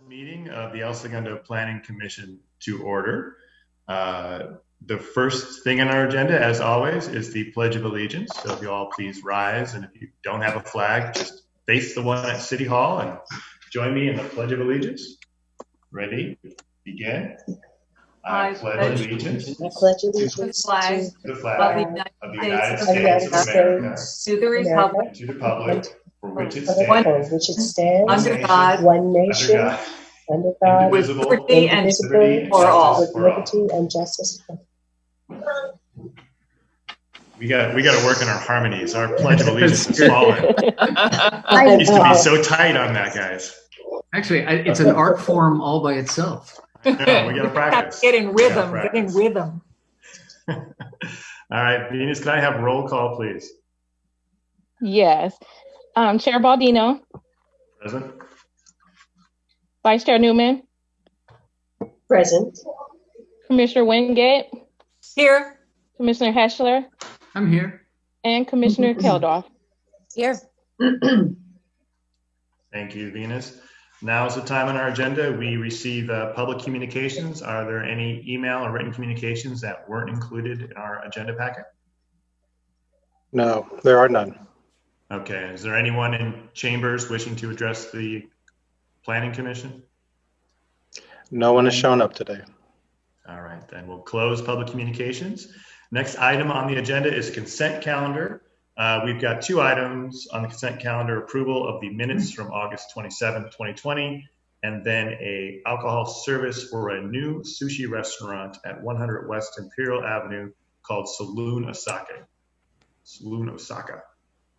Meeting of the El Segundo Planning Commission to order. The first thing on our agenda, as always, is the Pledge of Allegiance. So if you all please rise, and if you don't have a flag, just face the one at City Hall and join me in the Pledge of Allegiance. Ready? Begin. I pledge allegiance to the flag of the United States of America, to the republic, and to the republic for which it stands, under God, one nation, under God, with liberty and indivisible, for all. with liberty and justice. We got to work on our harmonies. Our Pledge of Allegiance is falling. It used to be so tight on that, guys. Actually, it's an art form all by itself. No, we got to practice. Getting rhythm. All right, Venus, can I have roll call, please? Yes. Chair Baldino. Present. Vice Chair Newman. Present. Commissioner Wingate. Here. Commissioner Heschler. I'm here. And Commissioner Keldorf. Here. Thank you, Venus. Now is the time on our agenda. We receive public communications. Are there any email or written communications that weren't included in our agenda packet? No, there are none. Okay. Is there anyone in chambers wishing to address the Planning Commission? No one has shown up today. All right, then we'll close public communications. Next item on the agenda is consent calendar. We've got two items on the consent calendar: approval of the minutes from August 27, 2020, and then a alcohol service for a new sushi restaurant at 100 West Imperial Avenue called Saloon, Osaka. Saloon, Osaka.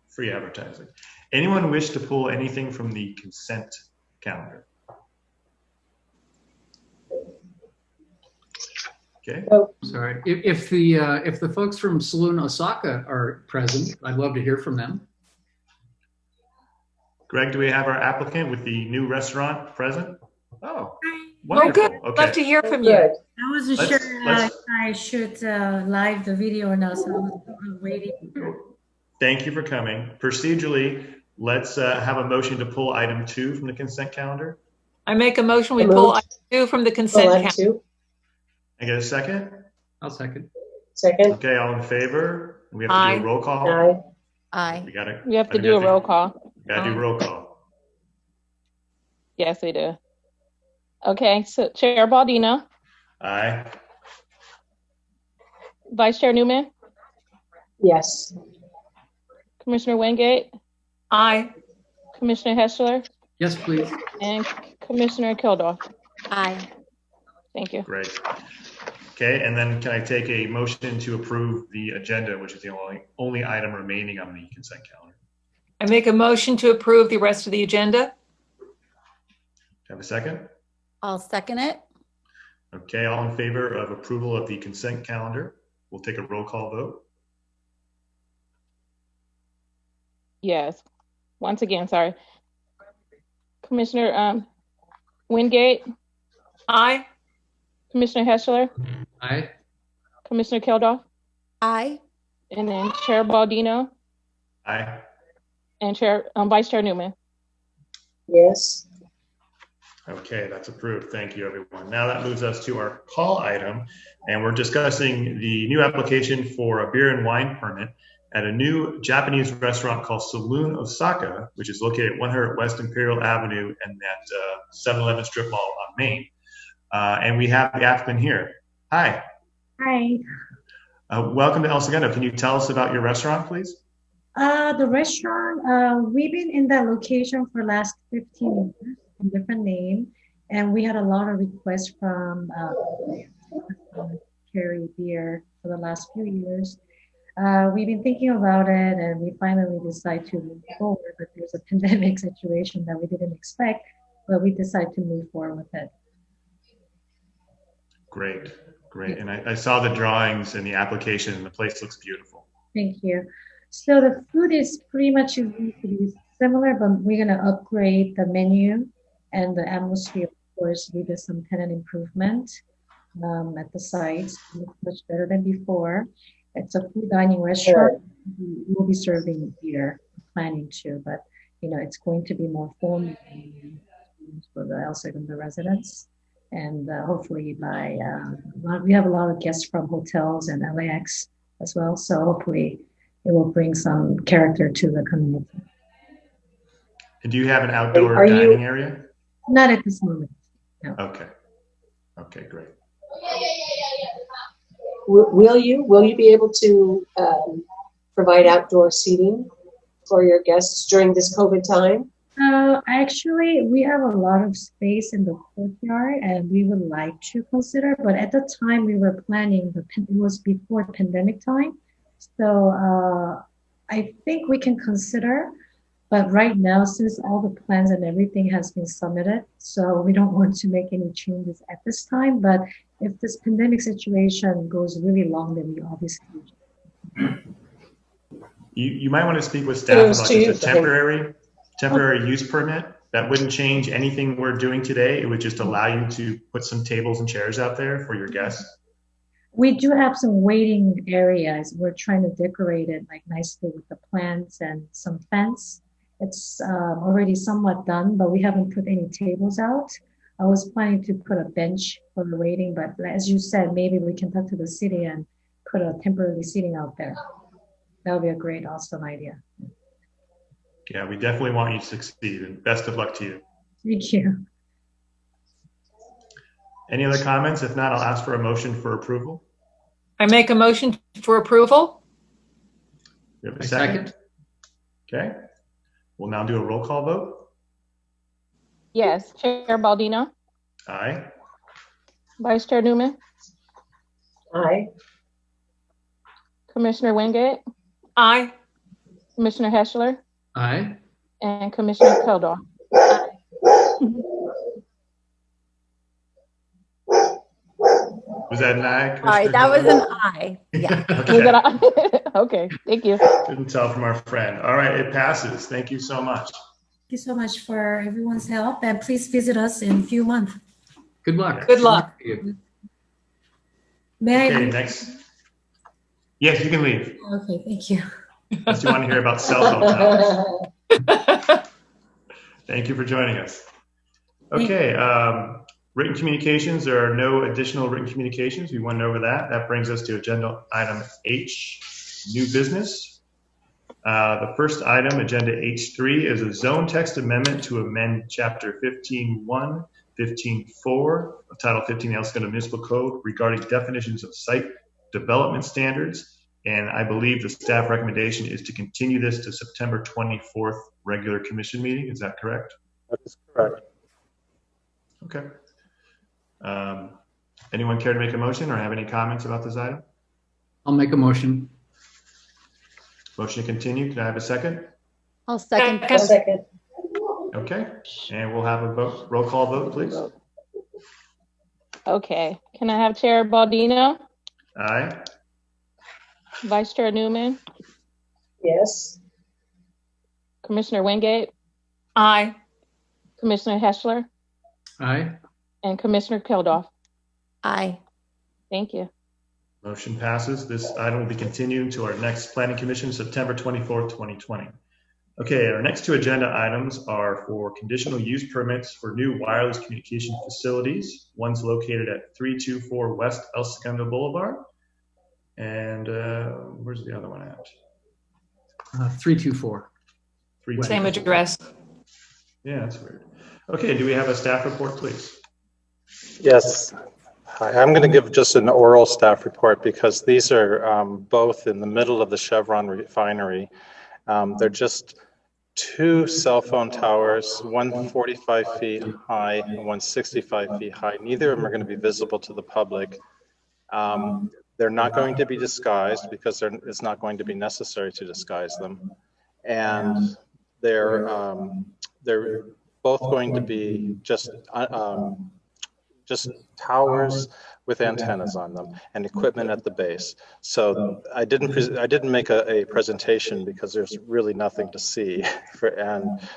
Free advertising. Anyone wish to pull anything from the consent calendar? Okay. Sorry. If the folks from Saloon Osaka are present, I'd love to hear from them. Greg, do we have our applicant with the new restaurant present? Oh, Well, good. Okay. Love to hear from you. Good. I wasn't sure if I should live the video or not, so I was waiting. Thank you for coming. Procedurally, let's have a motion to pull item 2 from the consent calendar. I make a motion we pull item 2 from the consent calendar. I get a second? I'll second. Second. Okay, all in favor? We have to do a roll call. Aye. Aye. We have to do a roll call. Gotta do roll call. Yes, we do. Okay, so Chair Baldino. Aye. Vice Chair Newman. Yes. Commissioner Wingate. Aye. Commissioner Heschler. Yes, please. And Commissioner Keldorf. Aye. Thank you. Great. Okay, and then can I take a motion to approve the agenda, which is the only item remaining on the consent calendar? I make a motion to approve the rest of the agenda. Have a second? I'll second it. Okay, all in favor of approval of the consent calendar? We'll take a roll call vote. Yes. Once again, sorry. Commissioner Wingate. Aye. Commissioner Heschler. Aye. Commissioner Keldorf. Aye. And then Chair Baldino. Aye. And Vice Chair Newman. Yes. Okay, that's approved. Thank you, everyone. Now that moves us to our call item, and we're discussing the new application for a beer and wine permit at a new Japanese restaurant called Saloon Osaka, which is located at 100 West Imperial Avenue and that 7-Eleven strip mall on Main. And we have the applicant here. Hi. Hi. Welcome to El Segundo. Can you tell us about your restaurant, please? The restaurant, we've been in that location for the last 15 years, a different name, and we had a lot of requests from carry beer for the last few years. We've been thinking about it, and we finally decided to move forward, but there's a pandemic situation that we didn't expect, but we decided to move forward with it. Great, great. And I saw the drawings and the application, and the place looks beautiful. Thank you. So the food is pretty much going to be similar, but we're going to upgrade the menu and the atmosphere. Of course, we did some tenant improvement at the site. It's much better than before. It's a food dining restaurant. We will be serving beer, planning to, but it's going to be more formal. rooms for the El Segundo residents. And hopefully we have a lot of guests from hotels and LAX as well. So hopefully it will bring some character to the community. And do you have an outdoor Are you- dining area? Not at this moment. No. Okay. Okay, great. Will you be able to provide outdoor seating for your guests during this COVID time? Actually, we have a lot of space in the courtyard, and we would like to consider. But at the time we were planning, it was before pandemic time, so I think we can consider. But right now, since all the plans and everything has been submitted, so we don't want to make any changes at this time. But if this pandemic situation goes really long, then we obviously. You might want to speak with staff about just a temporary use permit. That wouldn't change anything we're doing today. It would just allow you to put some tables and chairs out there for your guests. We do have some waiting areas. We're trying to decorate it like nicely with the plants and some fence. It's already somewhat done, but we haven't put any tables out. I was planning to put a bench for the waiting, but as you said, maybe we can talk to the city and put a temporary seating out there. That would be a great, awesome idea. Yeah, we definitely want you to succeed, and best of luck to you. Thank you. Any other comments? If not, I'll ask for a motion for approval. I make a motion for approval. You have a I second? second. Okay. We'll now do a roll call vote. Yes, Chair Baldino, Aye. Vice Chair Newman, Aye. Commissioner Wingate, Aye. Commissioner Heschler, Aye. and Commissioner Keldorf. Was that an aye? Sorry, Commissioner that was Goodman? an aye. Yeah. Was Okay. that okay, thank you. Couldn't tell from our friend. All right, it passes. Thank you so much. Thank you so much for everyone's help, and please visit us in a few months. Good luck. Good luck. to you. May Okay, I? next. Yes, you can leave. Okay, thank you. Unless you want to hear about cell phone towers. Thank you for joining us. Okay, written communications. There are no additional written communications. We went over that. That brings us to agenda item H, new business. The first item, agenda H3, is a zone text amendment to amend chapter 15.1, 15.4 of Title 15 El Segundo Municipal Code regarding definitions of site development standards. And I believe the staff recommendation is to continue this to September 24th regular commission meeting. Is that correct? That is correct. Okay. Anyone care to make a motion or have any comments about this item? I'll make a motion. Motion to continue. Can I have a second? I'll second. A second. Okay. And we'll have a vote, roll call vote, please. Okay, can I have Chair Baldino, Aye. Vice Chair Newman, Yes. Commissioner Wingate, Aye. Commissioner Heschler, Aye. and Commissioner Keldorf. Aye. Thank you. Motion passes. This item will be continued to our next planning commission, September 24th, 2020. Okay, our next two agenda items are for conditional use permits for new wireless communication facilities. One's located at 324 West El Segundo Boulevard. And where's the other one at? 324. 324. Same address. Yeah, that's weird. Okay, do we have a staff report, please? Yes. Hi, I'm going to give just an oral staff report because these are both in the middle of the Chevron refinery. They're just two cell phone towers, one 45 feet high and one 65 feet high. Neither of them are going to be visible to the public. They're not going to be disguised because it's not going to be necessary to disguise them. And they're both going to be just towers with antennas on them and equipment at the base. So I didn't make a presentation because there's really nothing to see.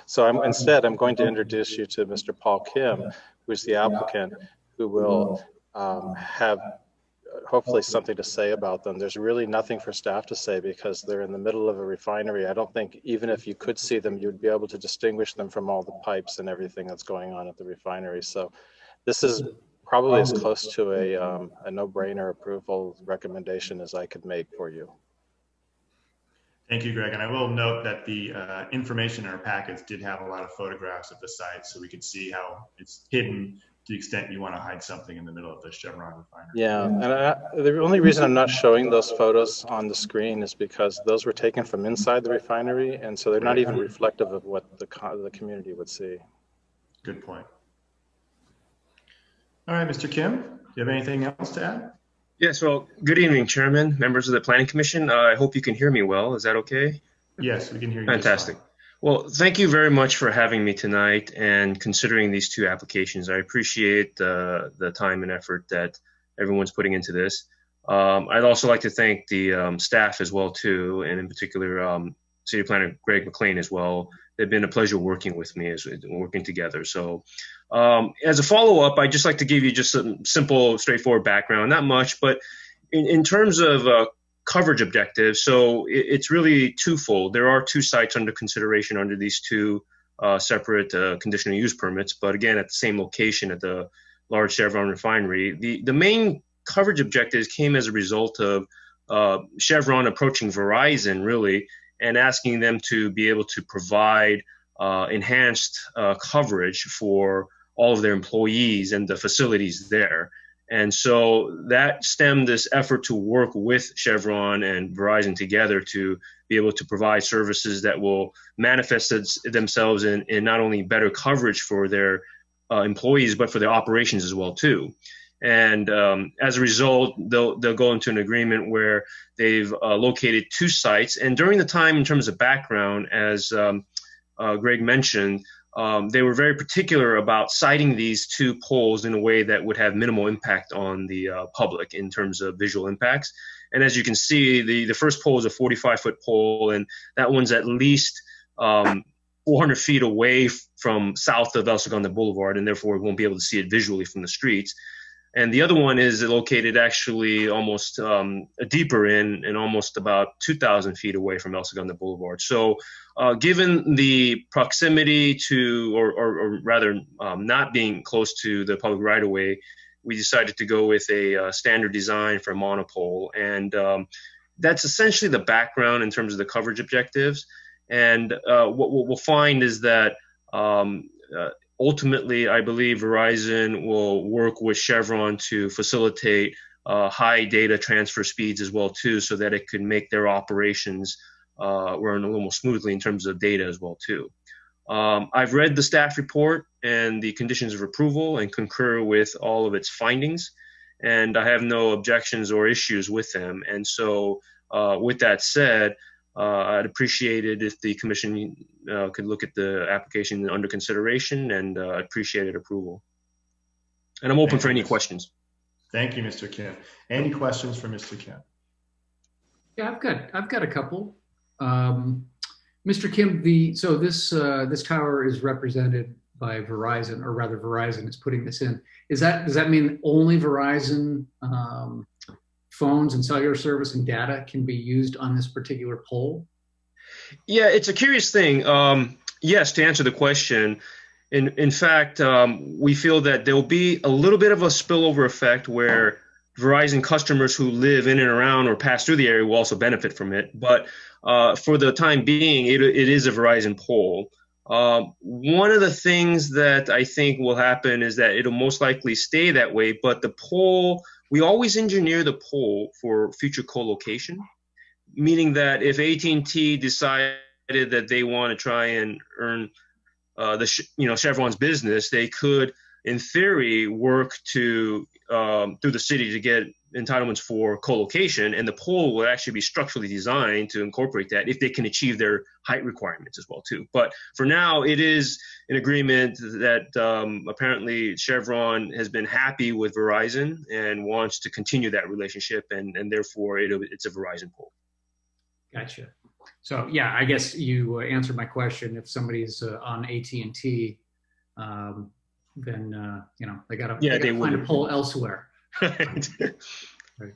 So I'm going to introduce you to Mr. Paul Kim, who's the applicant, who will have hopefully something to say about them. There's really nothing for staff to say because they're in the middle of a refinery. I don't think even if you could see them, you'd be able to distinguish them from all the pipes and everything that's going on at the refinery. So this is probably as close to a no-brainer approval recommendation as I could make for you. Thank you, Greg. And I will note that the information in our packets did have a lot of photographs of the site, so we could see how it's hidden to the extent you want to hide something in the middle of the Chevron refinery. Yeah, and the only reason I'm not showing those photos on the screen is because those were taken from inside the refinery, and so they're not even reflective of what the community would see. Good point. All right, Mr. Kim, do you have anything else to add? Yes, well, good evening, Chairman, members of the Planning Commission. I hope you can hear me well. Is that okay? Yes, we can hear you. Fantastic. Well, thank you very much for having me tonight and considering these two applications. I appreciate the time and effort that everyone's putting into this. I'd also like to thank the staff as well, too, and in particular, City Planner Greg McLean as well. They've been a pleasure working with me as we're working together. So as a follow-up, I'd just like to give you just some simple, straightforward background, not much, but in terms of coverage objectives, so it's really twofold. There are two sites under consideration under these two separate conditional use permits, but again, at the same location at the large Chevron refinery. The main coverage objectives came as a result of Chevron approaching Verizon, really, and asking them to be able to provide enhanced coverage for all of their employees and the facilities there. And so that stemmed this effort to work with Chevron and Verizon together to be able to provide services that will manifest themselves in not only better coverage for their employees, but for their operations as well, too. And as a result, they'll go into an agreement where they've located two sites. And during the time, in terms of background, as Greg mentioned, they were very particular about siting these two poles in a way that would have minimal impact on the public in terms of visual impacts. And as you can see, the first pole is a 45-foot pole, and that one's at least 400 feet away from south of El Segundo Boulevard, and therefore we won't be able to see it visually from the streets. And the other one is located actually almost deeper in and almost about 2,000 feet away from El Segundo Boulevard. So given the proximity to, or rather not being close to the public right-of-way, we decided to go with a standard design for a monopole. And that's essentially the background in terms of the coverage objectives. And what we'll find is that ultimately, I believe Verizon will work with Chevron to facilitate high data transfer speeds as well, too, so that it can make their operations run a little more smoothly in terms of data as well, too. I've read the staff report and the conditions of approval and concur with all of its findings, and I have no objections or issues with them. And so with that said, I'd appreciate it if the commission could look at the application under consideration, and appreciated approval. And I'm open for any questions. Thank you, Mr. Kim. Any questions for Mr. Kim? Yeah, I've got a couple. Mr. Kim, so this tower is represented by Verizon, or rather Verizon is putting this in. Does that mean only Verizon phones and cellular service and data can be used on this particular pole? Yeah, it's a curious thing. Yes, to answer the question, in fact, we feel that there will be a little bit of a spillover effect where Verizon customers who live in and around or pass through the area will also benefit from it. But for the time being, it is a Verizon pole. One of the things that I think will happen is that it'll most likely stay that way, but the pole, we always engineer the pole for future co-location, meaning that if AT&T decided that they want to try and earn Chevron's business, they could, in theory, work to through the city to get entitlements for co-location, and the pole will actually be structurally designed to incorporate that if they can achieve their height requirements as well too. But for now, it is an agreement that apparently Chevron has been happy with Verizon and wants to continue that relationship, and therefore it's a Verizon pole. Gotcha. So yeah, I guess you answered my question. If somebody's on AT&T, then they got to find a pole elsewhere. Right. Right.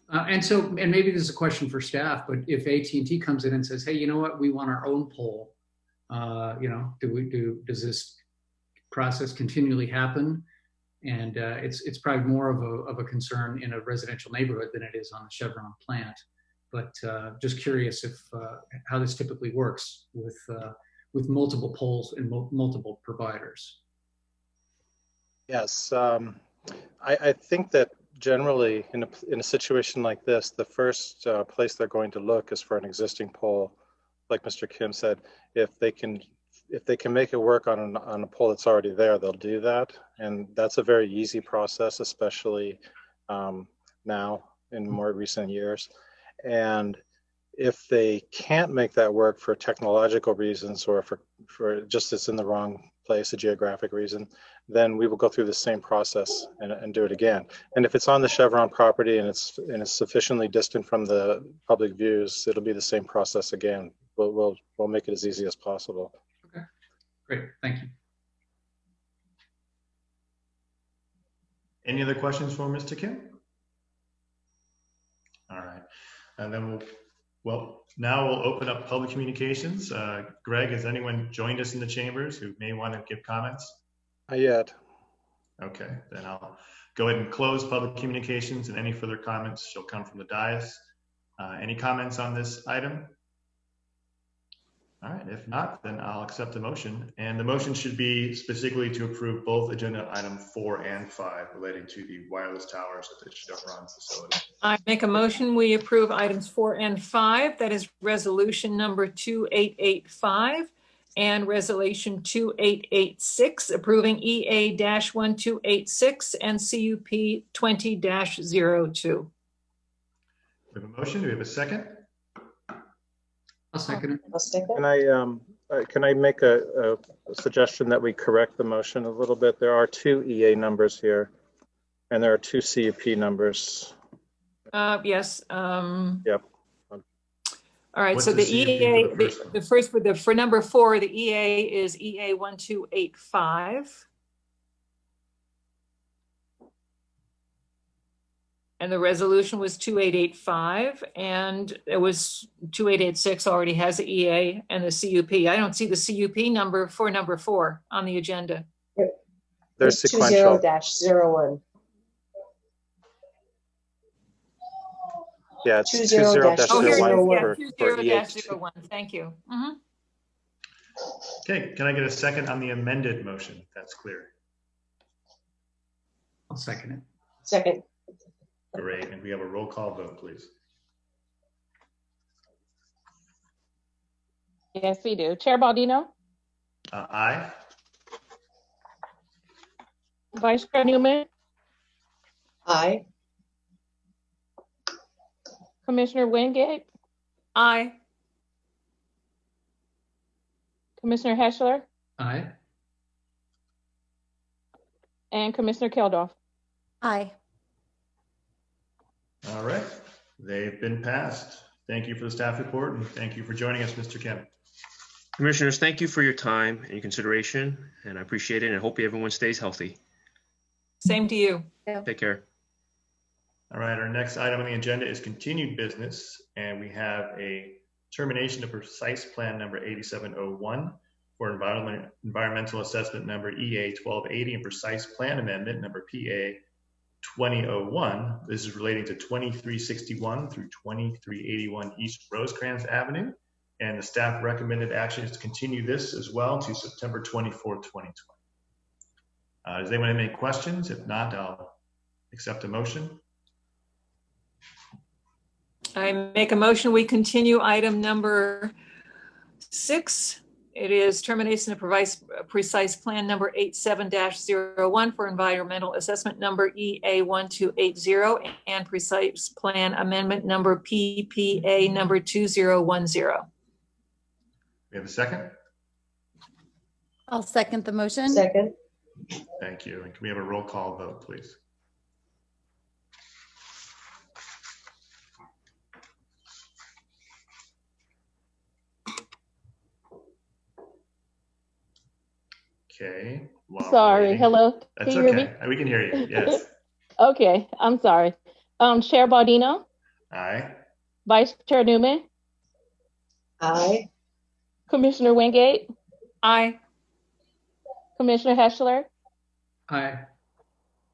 And maybe this is a question for staff, but if AT&T comes in and says, hey, you know what, we want our own pole, does this process continually happen? And it's probably more of a concern in a residential neighborhood than it is on the Chevron plant. But just curious if how this typically works with multiple poles and multiple providers. Yes, I think that generally in a situation like this, the first place they're going to look is for an existing pole, like Mr. Kim said. If they can make it work on a pole that's already there, they'll do that, and that's a very easy process, especially now in more recent years. And if they can't make that work for technological reasons, or for just it's in the wrong place, a geographic reason, then we will go through the same process and do it again. And if it's on the Chevron property and it's sufficiently distant from the public views, it'll be the same process again. We'll make it as easy as possible. Okay, great, thank you. Any other questions for Mr. Kim? All right, and then now we'll open up public communications. Greg, has anyone joined us in the chambers who may want to give comments? Not yet. Okay, then I'll go ahead and close public communications, and any further comments shall come from the dais. Any comments on this item? All right, if not, then I'll accept the motion. And the motion should be specifically to approve both agenda item 4 and 5 relating to the wireless towers at the Chevron facility. I make a motion, we approve items 4 and 5. That is resolution number 2885 and resolution 2886, approving EA-1286 and CUP 20-02. We have a motion. Do we have a second? I'll second it. I'll second. Can I make a suggestion that we correct the motion a little bit? There are 2 EA numbers here, and there are 2 CUP numbers. Yes. Yep. All right. What's So the CUP EA, for the first for number 4, the EA is EA-1285. And the resolution was 2885, and it was 2886 already has the EA and the CUP. I don't see the CUP number for number 4 on the agenda. They're sequential. 20-01. Yeah, it's 20-01. Oh, here it is. 20-01 Yeah, for 20-01. Thank you. Mm-hmm. Okay, can I get a second on the amended motion? That's clear. I'll second it. Second. Great, and we have a roll call vote, please. Yes, we do. Chair Baldino, Aye. Vice Chair Newman, Aye. Commissioner Wingate, Aye. Commissioner Heschler, Aye. and Commissioner Keldorf. Aye. All right, they've been passed. Thank you for the staff report, and thank you for joining us, Mr. Kim. Commissioners, thank you for your time and your consideration, and I appreciate it, and I hope everyone stays healthy. Same to you. Take care. All right, our next item on the agenda is continued business, and we have a termination of precise plan number 8701 for environmental assessment number EA-1280 and precise plan amendment number PA 2001. This is relating to 2361 through 2381 East Rosecrans Avenue, and the staff recommended action is to continue this as well to September 24th, 2020. Does anyone have any questions? If not, I'll accept a motion. I make a motion, we continue item number 6. It is termination of precise plan number 87-01 for environmental assessment number EA-1280 and precise plan amendment number PPA number 2010. We have a second? I'll second the motion. Second. Thank you. And can we have a roll call vote, please? Okay. Sorry, hello. That's Can you hear okay. We can hear you. Yes. Okay, I'm sorry. Chair Baldino, Aye. Vice Chair Newman, Aye. Commissioner Wingate, Aye. Commissioner Heschler, Aye.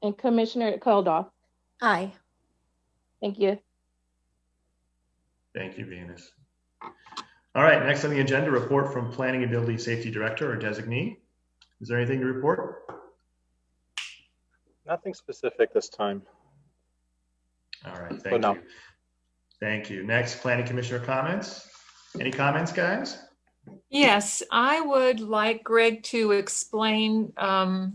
and Commissioner Keldorf. Aye. Thank you. Thank you, Venus. All right, next on the agenda, report from Planning and Building Safety Director or designee. Is there anything to report? Nothing specific this time. All right, thank you. Thank you. Next, Planning Commissioner comments. Any comments, guys? Yes, I would like Greg to explain. I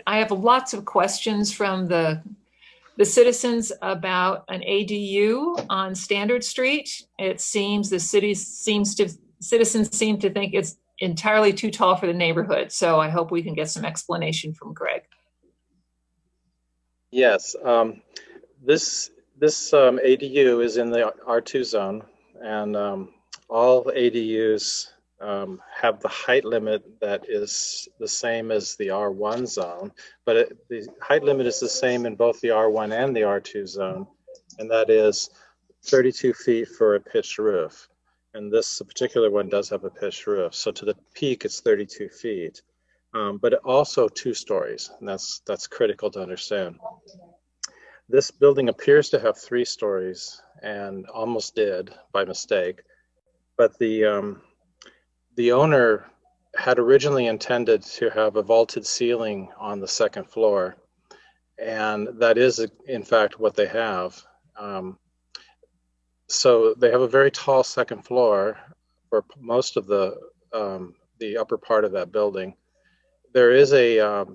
have lots of questions from the citizens about an ADU on Standard Street. It seems citizens seem to think it's entirely too tall for the neighborhood. So I hope we can get some explanation from Greg. Yes, this ADU is in the R2 zone, and all ADUs have the height limit that is the same as the R1 zone, but the height limit is the same in both the R1 and the R2 zone, and that is 32 feet for a pitched roof. And this particular one does have a pitched roof, so to the peak it's 32 feet, but also 2 stories, and that's critical to understand. This building appears to have 3 stories, and almost did by mistake, but the owner had originally intended to have a vaulted ceiling on the 2nd floor, and that is in fact what they have. So they have a very tall 2nd floor for most of the upper part of that building. There is a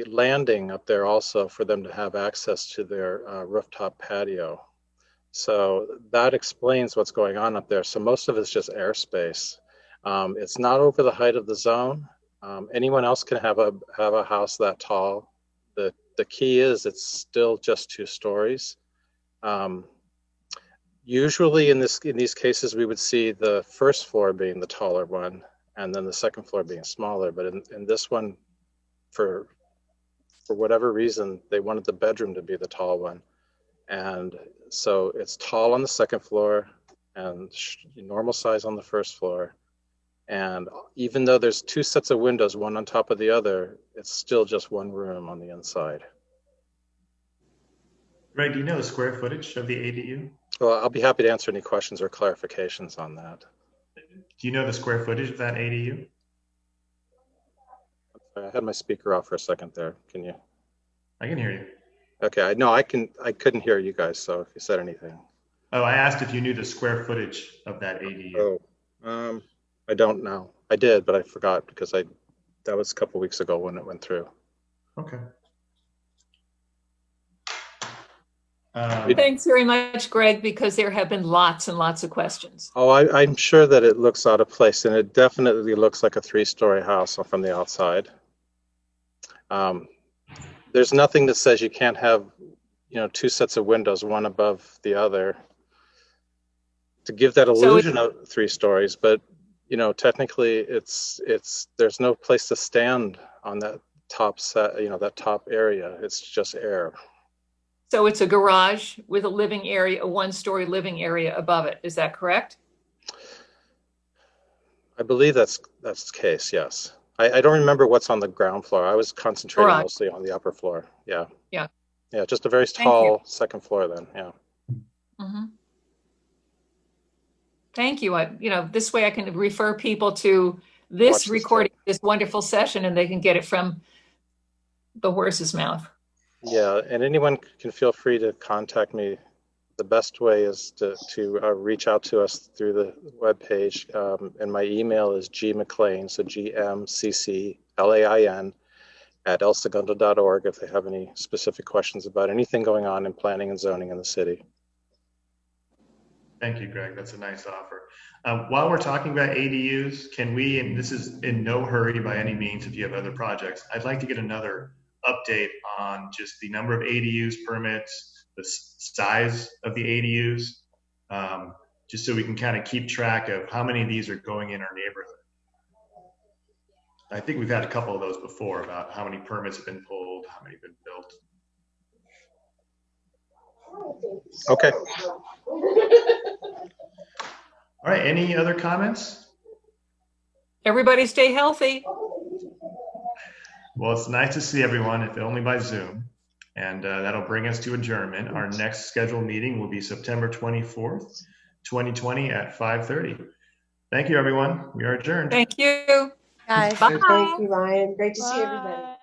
landing up there also for them to have access to their rooftop patio. So that explains what's going on up there. So most of it's just airspace. It's not over the height of the zone. Anyone else can have a house that tall. The key is it's still just 2 stories. Usually in these cases, we would see the 1st floor being the taller one, and then the 2nd floor being smaller. But in this one, for whatever reason, they wanted the bedroom to be the tall one, and so it's tall on the 2nd floor and normal size on the 1st floor. And even though there's 2 sets of windows, one on top of the other, it's still just 1 room on the inside. Greg, do you know the square footage of the ADU? Well, I'll be happy to answer any questions or clarifications on that. Do you know the square footage of that ADU? I had my speaker off for a second there. Can you? I can hear you. Okay, I couldn't hear you guys, so if you said anything. Oh, I asked if you knew the square footage of that ADU. Oh, I don't know. I did, but I forgot because that was a couple weeks ago when it went through. Okay. Thanks very much, Greg, because there have been lots and lots of questions. Oh, I'm sure that it looks out of place, and it definitely looks like a 3-story house from the outside. There's nothing that says you can't have, 2 sets of windows, one above the other, to give that illusion of 3 stories. But technically, there's no place to stand on that top set, that top area. It's just air. So it's a garage with a living area, a 1-story living area above it. Is that correct? I believe that's the case, yes. I don't remember what's on the ground floor. I was concentrating mostly on the upper floor. Yeah. Yeah. Yeah, just a very tall 2nd floor then, yeah. Mm-hmm. Thank you. This way I can refer people to this recording, this wonderful session, and they can get it from the horse's mouth. Yeah, and anyone can feel free to contact me. The best way is to reach out to us through the webpage, and my email is gmcclain, so GMCCLAIN @elsegundo.org if they have any specific questions about anything going on in planning and zoning in the city. Thank you, Greg. That's a nice offer. While we're talking about ADUs, can we, and this is in no hurry by any means if you have other projects, I'd like to get another update on just the number of ADUs permits, the size of the ADUs, just so we can kind of keep track of how many of these are going in our neighborhood. I think we've had a couple of those before about how many permits have been pulled, how many have been built. Okay. All right, any other comments? Everybody stay healthy. Well, it's nice to see everyone, if only by Zoom. And that'll bring us to adjournment. Our next scheduled meeting will be September 24th, 2020 at 5:30. Thank you, everyone. We are adjourned. Thank you. Guys. Bye. Thank you, Ryan. Great to see everybody. Bye.